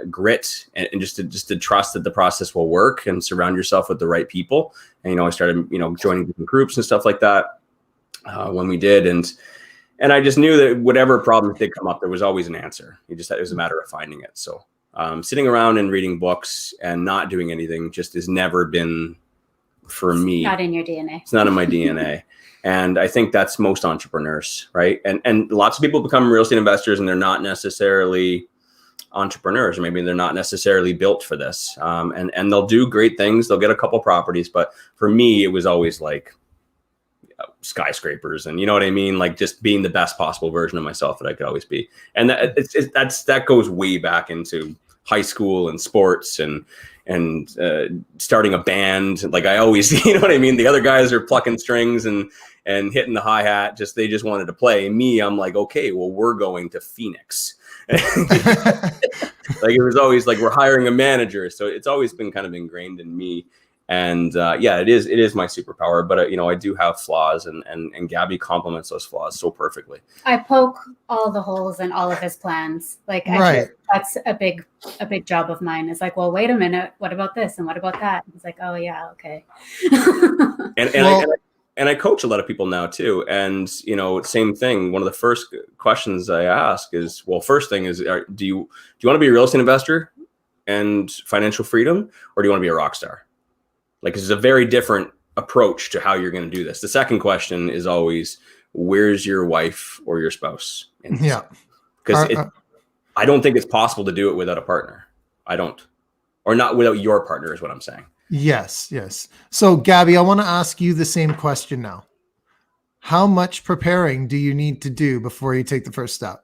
grit and just to trust that the process will work and surround yourself with the right people. And, I started, joining different groups and stuff like that when we did. And I just knew that whatever problems did come up, there was always an answer. It was a matter of finding it. So sitting around and reading books and not doing anything just has never been for me. Not in your DNA. It's not in my DNA. And I think that's most entrepreneurs, right? And lots of people become real estate investors and they're not necessarily entrepreneurs, or maybe they're not necessarily built for this. And they'll do great things. They'll get a couple properties. But for me, it was always like skyscrapers and you know what I mean? Like just being the best possible version of myself that I could always be. And that goes way back into high school and sports and starting a band. Like I always, you know what I mean? The other guys are plucking strings and hitting the hi-hat. They just wanted to play. Me, I'm like, okay, well, we're going to Phoenix. Like it was always like we're hiring a manager. So it's always been kind of ingrained in me. And it is my superpower, but I do have flaws and Gabby complements those flaws so perfectly. I poke all the holes in all of his plans. Like that's a big job of mine. It's like, well, wait a minute. What about this? And what about that? He's like, oh yeah. Okay. And I coach a lot of people now too. And, same thing. One of the first questions I ask is, well, first thing is, do you want to be a real estate investor and financial freedom, or do you want to be a rock star? Like, this is a very different approach to how you're going to do this. The second question is always, where's your wife or your spouse? Yeah. Because I don't think it's possible to do it without a partner. I don't, or not without your partner is what I'm saying. Yes. So Gabby, I want to ask you the same question now. How much preparing do you need to do before you take the first step?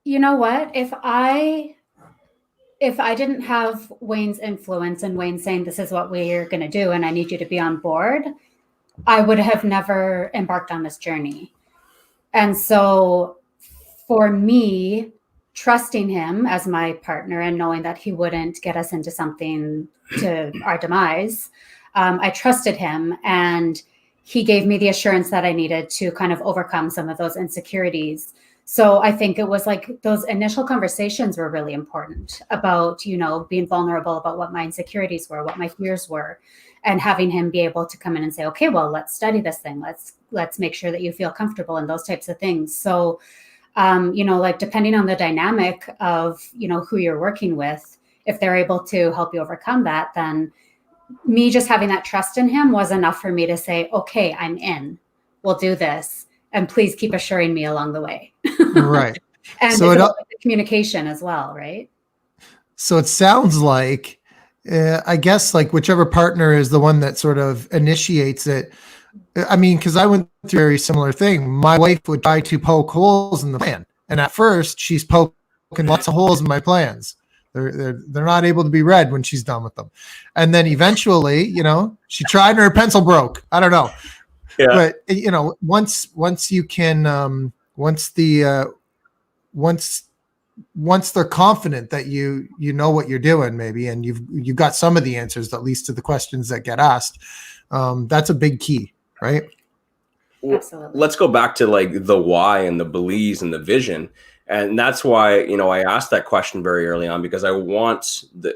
You know what? If I didn't have Wayne's influence and Wayne saying, this is what we're going to do and I need you to be on board, I would have never embarked on this journey. And so for me, trusting him as my partner and knowing that he wouldn't get us into something to our demise, I trusted him, and he gave me the assurance that I needed to kind of overcome some of those insecurities. So I think it was like those initial conversations were really important about, you know, being vulnerable about what my insecurities were, what my fears were, and having him be able to come in and say, okay, well, let's study this thing. Let's make sure that you feel comfortable and those types of things. So, you know, like depending on the dynamic of, you know, who you're working with, if they're able to help you overcome that, then me just having that trust in him was enough for me to say, okay, I'm in, we'll do this. And please keep assuring me along the way. Right. And so it's about the communication as well, right? So it sounds like, I guess, like whichever partner is the one that sort of initiates it. I mean, because I went through a very similar thing. My wife would try to poke holes in the plan. And at first, she's poking lots of holes in my plans. They're not able to be read when she's done with them. And then eventually, you know, she tried and her pencil broke. I don't know. Yeah. But you know, once you can, once they're confident that you know what you're doing, maybe, and you've got some of the answers, at least to the questions that get asked, that's a big key, right? Absolutely. Let's go back to like the why and the beliefs and the vision. And that's why, you know, I asked that question very early on, because I want the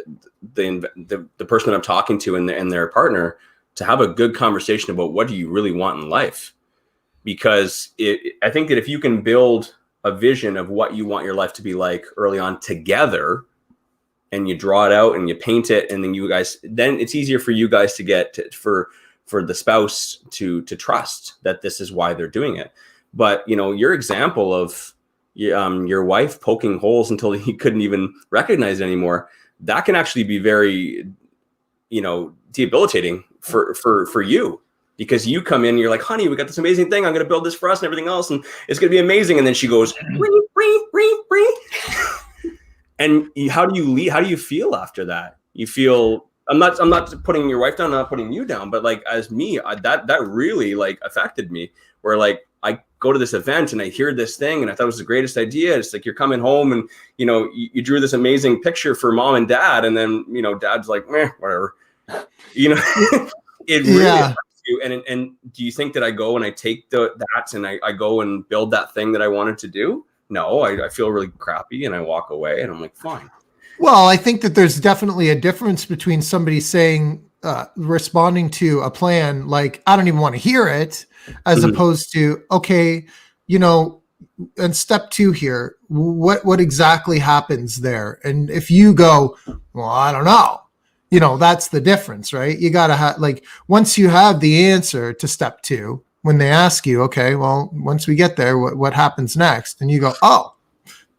person that I'm talking to and their partner to have a good conversation about what do you really want in life. Because I think that if you can build a vision of what you want your life to be like early on together, and you draw it out and you paint it, and then it's easier for you guys to get for the spouse to trust that this is why they're doing it. But, you know, your example of your wife poking holes until he couldn't even recognize it anymore, that can actually be very, you know, debilitating for you, because you come in and you're like, honey, we got this amazing thing. I'm going to build this for us and everything else, and it's going to be amazing. And then she goes, ring, ring, ring, ring. And how do you leave? How do you feel after that? You feel, I'm not putting your wife down, I'm not putting you down, but like as me, that really like affected me, where like I go to this event and I hear this thing and I thought it was the greatest idea. It's like you're coming home and, you know, you drew this amazing picture for mom and dad, and then, you know, dad's like, meh, whatever. You know, it really affects you. And do you think that I go and I take that and I go and build that thing that I wanted to do? No, I feel really crappy and I walk away and I'm like, fine. Well, I think that there's definitely a difference between somebody saying, responding to a plan like, I don't even want to hear it, as opposed to, okay, you know, and step two here, what exactly happens there? And if you go, well, I don't know, you know, that's the difference, right? You got to have, like, once you have the answer to step two, when they ask you, okay, well, once we get there, what happens next? And you go, oh,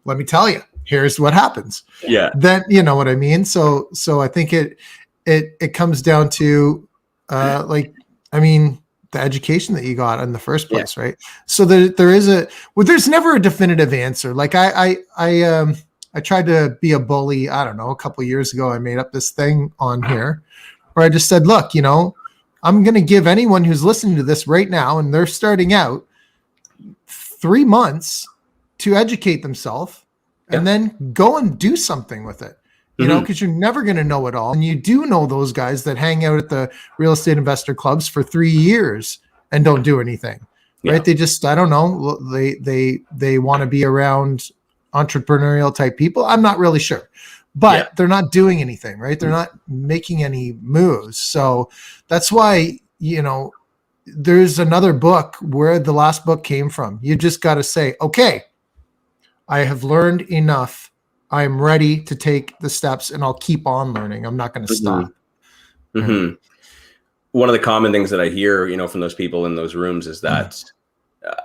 let me tell you, here's what happens. Yeah. Then, you know what I mean? So I think it comes down to, like, I mean, the education that you got in the first place, right? So there's never a definitive answer. Like I tried to be a bully. I don't know, a couple of years ago, I made up this thing on here where I just said, look, you know, I'm going to give anyone who's listening to this right now, and they're starting out, 3 months to educate themselves and then go and do something with it. You know, because you're never going to know it all. And you do know those guys that hang out at the real estate investor clubs for 3 years and don't do anything, right? They just, I don't know, they want to be around entrepreneurial type people. I'm not really sure, but they're not doing anything, right? They're not making any moves. So that's why, you know, there's another book where the last book came from. You just got to say, okay, I have learned enough. I'm ready to take the steps and I'll keep on learning. I'm not going to stop. One of the common things that I hear, you know, from those people in those rooms is that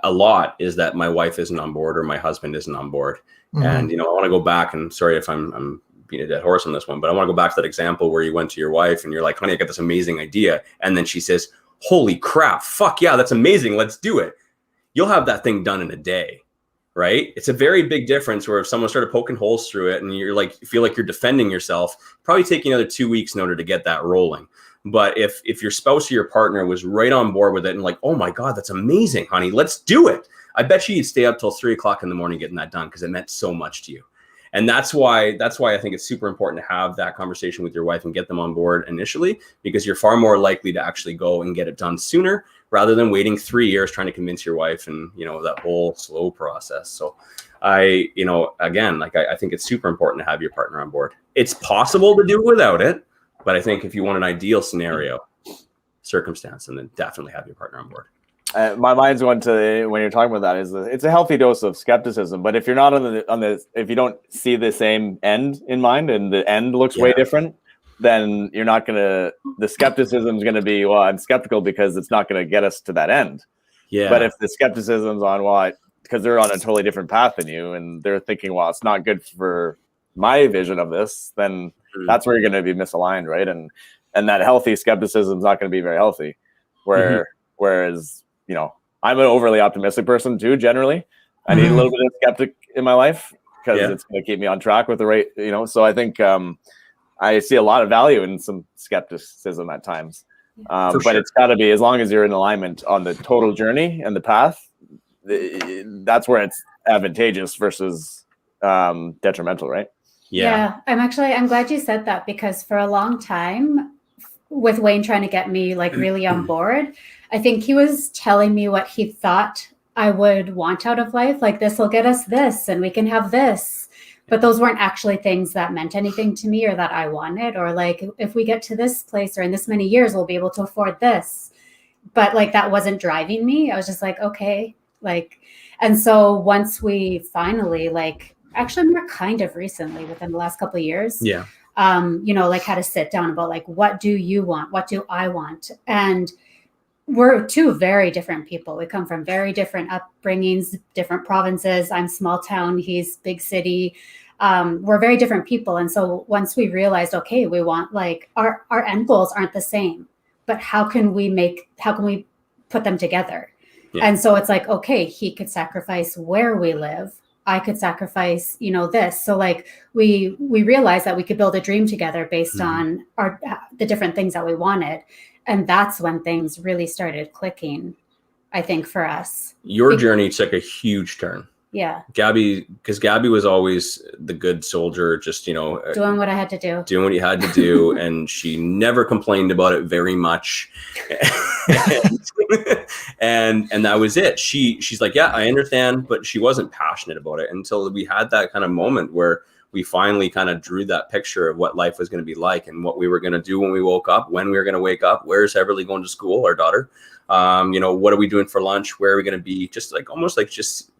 a lot is that my wife isn't on board or my husband isn't on board. And, I want to go back, and sorry if I'm being a dead horse on this one, but I want to go back to that example where you went to your wife and you're like, honey, I got this amazing idea. And then she says, holy crap, fuck yeah, that's amazing. Let's do it. You'll have that thing done in a day, right? It's a very big difference where if someone started poking holes through it and you're like, you feel like you're defending yourself, probably take another 2 weeks in order to get that rolling. But if your spouse or your partner was right on board with it and like, oh my God, that's amazing, honey, let's do it. I bet you'd stay up till 3 o'clock in the morning getting that done because it meant so much to you. And that's why I think it's super important to have that conversation with your wife and get them on board initially, because you're far more likely to actually go and get it done sooner rather than waiting 3 years trying to convince your wife and, that whole slow process. So I think it's super important to have your partner on board. It's possible to do without it, but I think if you want an ideal scenario circumstance, then definitely have your partner on board. My mind's going to, when you're talking about that, it's a healthy dose of skepticism. But if you're not if you don't see the same end in mind and the end looks way different, then you're not the skepticism is going to be, well, I'm skeptical because it's not going to get us to that end. Yeah. But if the skepticism's on, because they're on a totally different path than you and they're thinking, well, it's not good for my vision of this, then that's where you're going to be misaligned, right? And that healthy skepticism is not going to be very healthy. Whereas, I'm an overly optimistic person too, generally. I need a little bit of skeptic in my life because it's going to keep me on track with the right, so I think I see a lot of value in some skepticism at times. But it's got to be, as long as you're in alignment on the total journey and the path, that's where it's advantageous versus detrimental, right? Yeah. I'm glad you said that, because for a long time with Wayne trying to get me like really on board, I think he was telling me what he thought I would want out of life. Like, this will get us this and we can have this. But those weren't actually things that meant anything to me or that I wanted, or like, if we get to this place or in this many years, we'll be able to afford this. But like, that wasn't driving me. I was just like, okay. Like, and so once we finally, like, actually more kind of recently within the last couple of years, like had to sit down about like, what do you want? What do I want? And we're two very different people. We come from very different upbringings, different provinces. I'm small town, he's big city. We're very different people. And so once we realized, okay, we want, like, our end goals aren't the same, but how can we put them together? Yeah. And so it's like, okay, he could sacrifice where we live. I could sacrifice, this. So like we realized that we could build a dream together based on the different things that we wanted. And that's when things really started clicking, I think, for us. Your journey took a huge turn. Yeah. Gabby was always the good soldier, just, doing what I had to do. Doing what you had to do. And she never complained about it very much. and that was it. She's like, yeah, I understand, but she wasn't passionate about it until we had that kind of moment where we finally kind of drew that picture of what life was going to be like and what we were going to do when we woke up, when we were going to wake up, where's Everly going to school, our daughter, what are we doing for lunch? Where are we going to be? Just like, almost like just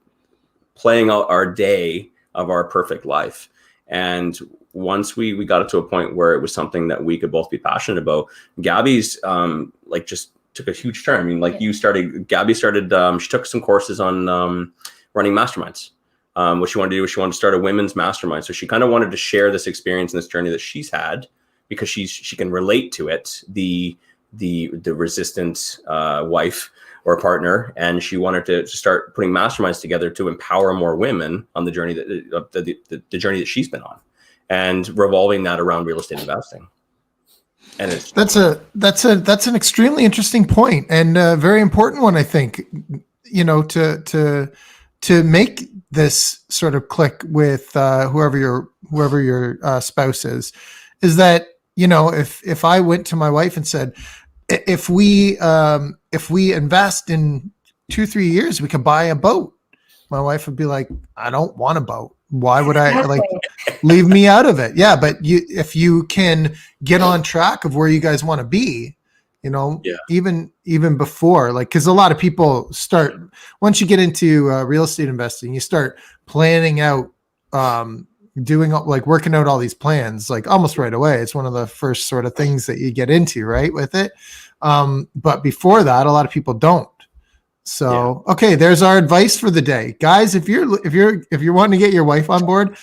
playing out our day of our perfect life. And once we got it to a point where it was something that we could both be passionate about, Gabby's just took a huge turn. I mean, like Gabby started, she took some courses on running masterminds. What she wanted to do was she wanted to start a women's mastermind. So she kind of wanted to share this experience and this journey that she's had, because she can relate to it, the resistant wife or partner, and she wanted to start putting masterminds together to empower more women on the journey the journey that she's been on, and revolving that around real estate investing. And that's an extremely interesting point, and a very important one, I think. To make this sort of click with whoever your spouse is that, if I went to my wife and said, if we invest in 2-3 years, we can buy a boat, my wife would be like, I don't want a boat. Why would I leave me out of it? Yeah. But if you can get on track of where you guys want to be, even before, like, because a lot of people start, once you get into real estate investing, you start planning out, working out all these plans, like almost right away. It's one of the first sort of things that you get into, right, with it. But before that, a lot of people don't. So, okay, there's our advice for the day. Guys, if you're wanting to get your wife on board,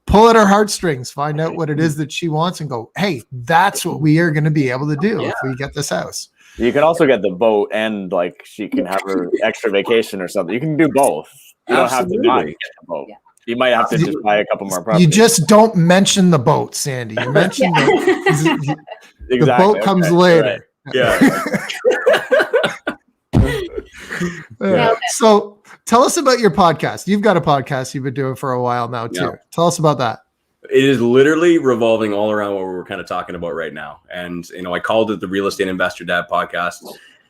pull at her heartstrings, find out what it is that she wants and go, hey, that's what we are going to be able to do if we get this house. You can also get the boat and like she can have her extra vacation or something. You can do both. You don't have to not get the boat. Yeah. You might have to just buy a couple more properties. You just don't mention the boat, Sandy. You mention the boat comes later. Right. Yeah. So tell us about your podcast. You've got a podcast you've been doing for a while now too. Yeah. Tell us about that. It is literally revolving all around what we're kind of talking about right now. And, I called it the Real Estate Investor Dad podcast.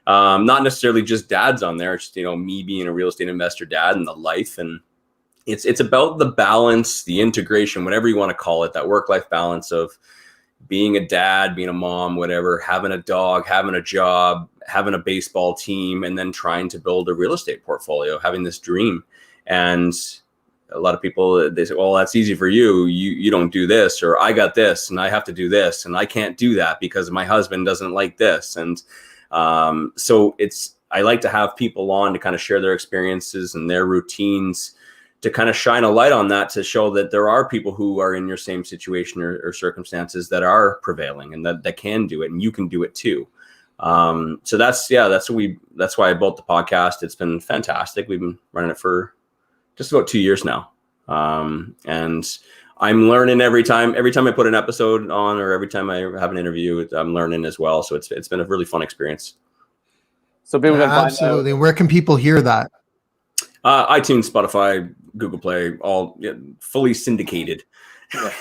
Not necessarily just dads on there. It's just, me being a real estate investor dad and the life. And it's about the balance, the integration, whatever you want to call it, that work-life balance of being a dad, being a mom, whatever, having a dog, having a job, having a baseball team, and then trying to build a real estate portfolio, having this dream. And a lot of people, they say, well, that's easy for you. You don't do this, or I got this and I have to do this and I can't do that because my husband doesn't like this. And so I like to have people on to kind of share their experiences and their routines, to kind of shine a light on that, to show that there are people who are in your same situation or circumstances that are prevailing and that can do it, and you can do it too. So that's why I built the podcast. It's been fantastic. We've been running it for just about 2 years now. And I'm learning every time I put an episode on, or every time I have an interview, I'm learning as well. So it's been a really fun experience. So people can find absolutely. Where can people hear that? iTunes, Spotify, Google Play, all fully syndicated. And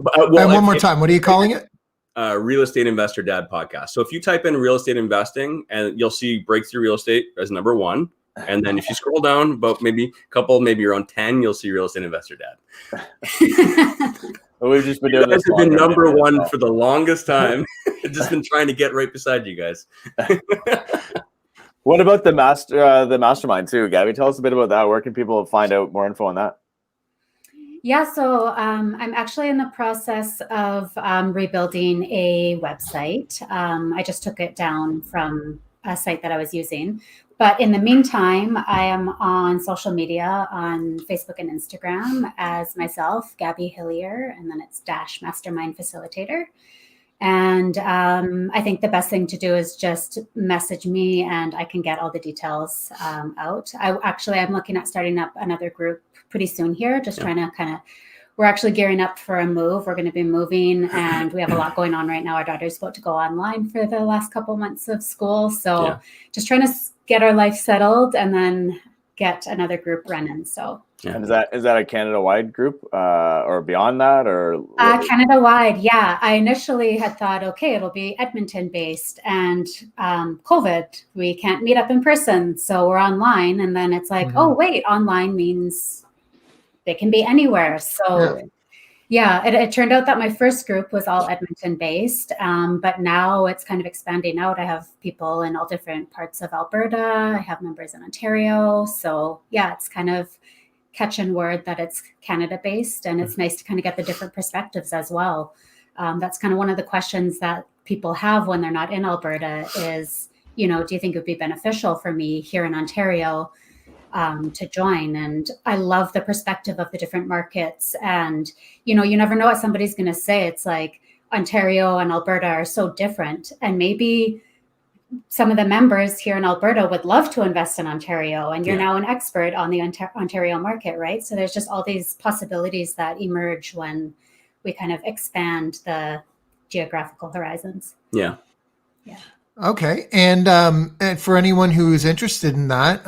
one more time, what are you calling it? Real Estate Investor Dad podcast. So if you type in real estate investing, and you'll see Breakthrough Real Estate as number 1. And then if you scroll down about maybe around 10, you'll see Real Estate Investor Dad. Well, we've just been doing this. It's been number 1 for the longest time. Just been trying to get right beside you guys. What about the mastermind too, Gabby? Tell us a bit about that. Where can people find out more info on that? Yeah, so I'm actually in the process of rebuilding a website. I just took it down from a site that I was using. But in the meantime, I am on social media on Facebook and Instagram as myself, Gabby Hillier, and then it's -- Facilitator. And I think the best thing to do is just message me and I can get all the details out. I'm looking at starting up another group pretty soon here, just trying to we're actually gearing up for a move. We're going to be moving and we have a lot going on right now. Our daughter's about to go online for the last couple months of school. So just trying to get our life settled and then get another group running. So. And is that a Canada-wide group or beyond that, or Canada-wide? Yeah, I initially had thought, okay, it'll be Edmonton-based, and COVID, we can't meet up in person, so we're online. And then it's like, oh wait, online means they can be anywhere. So it turned out that my first group was all Edmonton-based, but now it's kind of expanding out. I have people in all different parts of Alberta. I have members in Ontario. So it's kind of catching word that it's Canada-based, and it's nice to kind of get the different perspectives as well. That's kind of one of the questions that people have when they're not in Alberta is, do you think it would be beneficial for me here in Ontario to join? And I love the perspective of the different markets. And, you never know what somebody's going to say. It's like Ontario and Alberta are so different. And maybe some of the members here in Alberta would love to invest in Ontario, and you're now an expert on the Ontario market, right? So there's just all these possibilities that emerge when we kind of expand the geographical horizons. Yeah. Okay. And for anyone who is interested in that,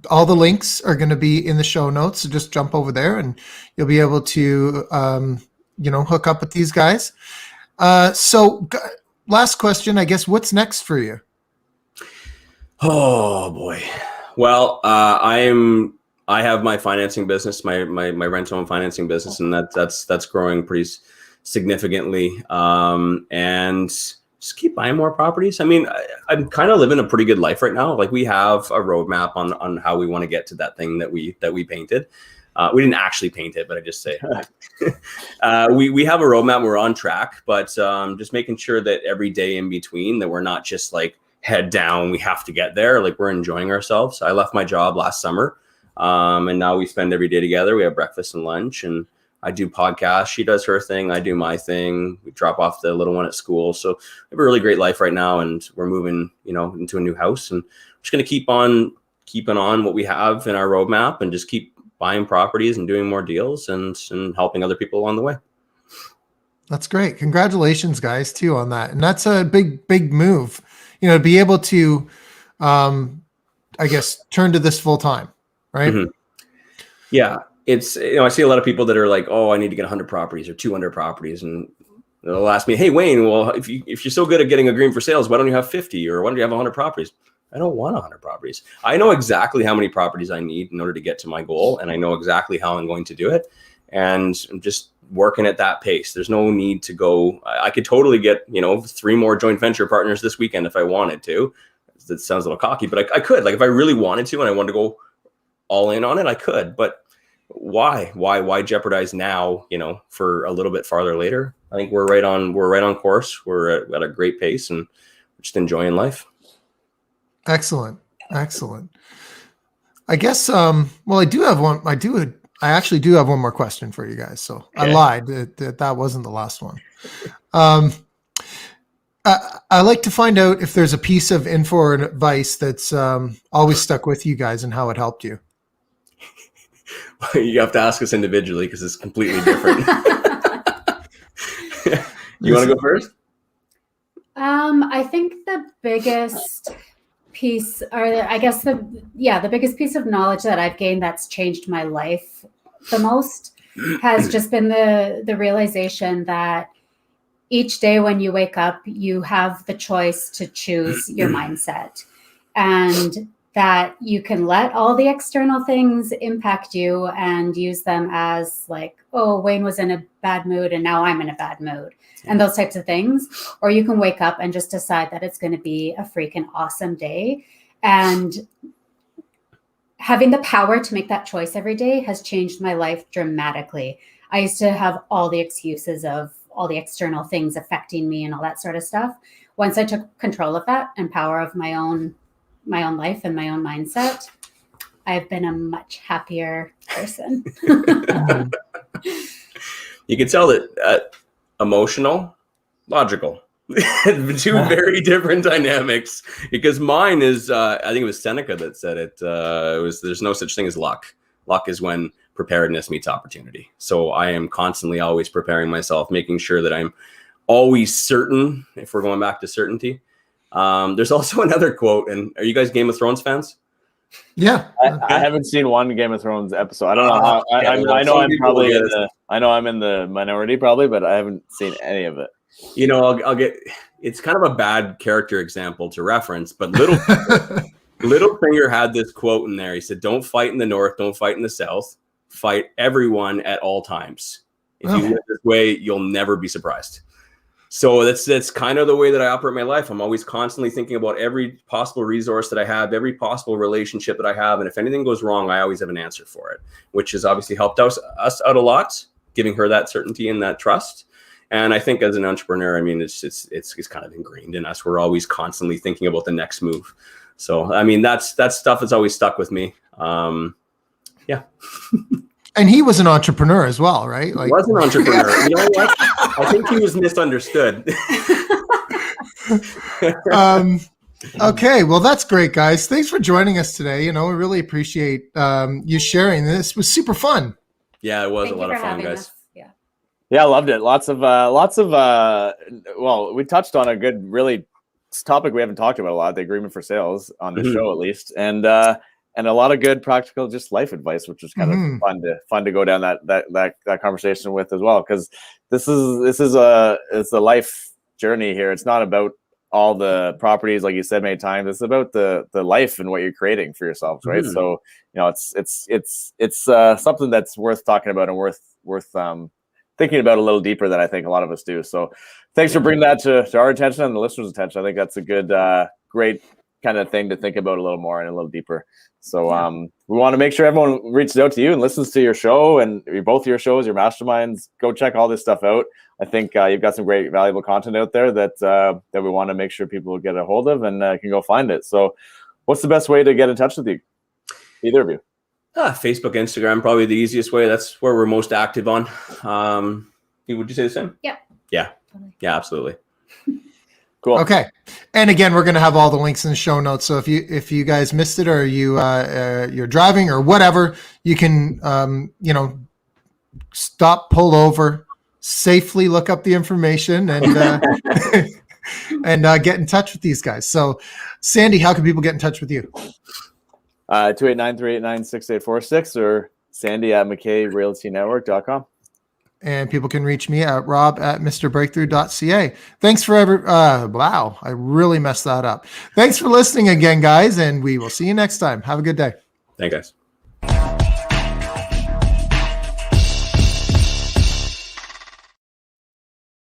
all the links are going to be in the show notes. So just jump over there and you'll be able to, hook up with these guys. So last question, I guess, what's next for you? Oh boy. Well, I have my financing business, my rental and financing business, and that's growing pretty significantly. And just keep buying more properties. I mean, I'm kind of living a pretty good life right now. Like, we have a roadmap on how we want to get to that thing that we painted. We didn't actually paint it, but I just say we have a roadmap. We're on track, but just making sure that every day in between that we're not just like head down. We have to get there. Like, we're enjoying ourselves. I left my job last summer, and now we spend every day together. We have breakfast and lunch, and I do podcasts. She does her thing. I do my thing. We drop off the little one at school. So we have a really great life right now, and we're moving, into a new house, and we're just going to keep on keeping on what we have in our roadmap and just keep buying properties and doing more deals and helping other people along the way. That's great. Congratulations, guys, too, on that. And that's a big move, to be able to, I guess, turn to this full time, right? Mm-hmm. Yeah. It's, I see a lot of people that are like, oh, I need to get 100 properties or 200 properties. And they'll ask me, hey, Wayne, well, if you're so good at getting a green for sales, why don't you have 50 or why don't you have 100 properties? I don't want 100 properties. I know exactly how many properties I need in order to get to my goal. And I know exactly how I'm going to do it. And I'm just working at that pace. There's no need to go. I could totally get, 3 more joint venture partners this weekend if I wanted to. That sounds a little cocky, but I could. Like, if I really wanted to and I wanted to go all in on it, I could. But why jeopardize now, for a little bit farther later? I think we're right on course. We're at a great pace and just enjoying life. Excellent. I guess, well, I actually do have one more question for you guys. So okay. I lied that wasn't the last one. I like to find out if there's a piece of info or advice that's always stuck with you guys and how it helped you. You have to ask us individually because it's completely different. You want to go first? I think the biggest piece, or I guess the biggest piece of knowledge that I've gained that's changed my life the most has just been the realization that each day when you wake up, you have the choice to choose your mindset, and that you can let all the external things impact you and use them as like, oh, Wayne was in a bad mood and now I'm in a bad mood, and those types of things. Or you can wake up and just decide that it's going to be a freaking awesome day. And having the power to make that choice every day has changed my life dramatically. I used to have all the excuses of all the external things affecting me and all that sort of stuff. Once I took control of that and power of my own life and my own mindset, I've been a much happier person. You can tell that emotional, logical, two very different dynamics, because mine is, I think it was Seneca that said it, there's no such thing as luck. Luck is when preparedness meets opportunity. So I am constantly always preparing myself, making sure that I'm always certain, if we're going back to certainty. There's also another quote, and are you guys Game of Thrones fans? Yeah, I haven't seen one Game of Thrones episode. I don't know how. I know I'm probably I'm in the minority probably, but I haven't seen any of it. I'll get. It's kind of a bad character example to reference, but Littlefinger had this quote in there. He said, "Don't fight in the north, don't fight in the south. Fight everyone at all times. If you live this way, you'll never be surprised." So that's kind of the way that I operate my life. I'm always constantly thinking about every possible resource that I have, every possible relationship that I have. And if anything goes wrong, I always have an answer for it, which has obviously helped us out a lot, giving her that certainty and that trust. And I think as an entrepreneur, I mean, it's kind of ingrained in us. We're always constantly thinking about the next move. So, I mean, that stuff has always stuck with me. Yeah. And he was an entrepreneur as well, right? He was an entrepreneur. You know what? I think he was misunderstood. Okay, well, that's great, guys. Thanks for joining us today. We really appreciate you sharing this. It was super fun. Yeah, it was a lot of fun, guys. Yeah, I loved it. Lots of well, we touched on a good, really topic we haven't talked about a lot, the agreement for sales on the show, at least. And a lot of good practical, just life advice, which was kind of fun to go down that conversation with as well. Because it's a life journey here. It's not about all the properties, like you said many times. It's about the life and what you're creating for yourselves, right? So it's something that's worth talking about and worth thinking about a little deeper than I think a lot of us do. So thanks for bringing that to our attention and the listeners' attention. I think that's a good, great kind of thing to think about a little more and a little deeper. So we want to make sure everyone reaches out to you and listens to your show and both your shows, your masterminds. Go check all this stuff out. I think you've got some great, valuable content out there that we want to make sure people get a hold of and can go find it. So what's the best way to get in touch with you? Either of you? Facebook, Instagram, probably the easiest way. That's where we're most active on. Would you say the same? Yeah. Yeah. Yeah, absolutely. Cool. Okay. And again, we're going to have all the links in the show notes. So if you guys missed it or you're driving or whatever, you can, stop, pull over, safely look up the information and, and get in touch with these guys. So Sandy, how can people get in touch with you? 289-389-6846 or sandy@mckayrealtynetwork.com. And people can reach me at rob@mrbreakthrough.ca. Thanks for wow, I really messed that up. Thanks for listening again, guys, and we will see you next time. Have a good day. Thanks, guys.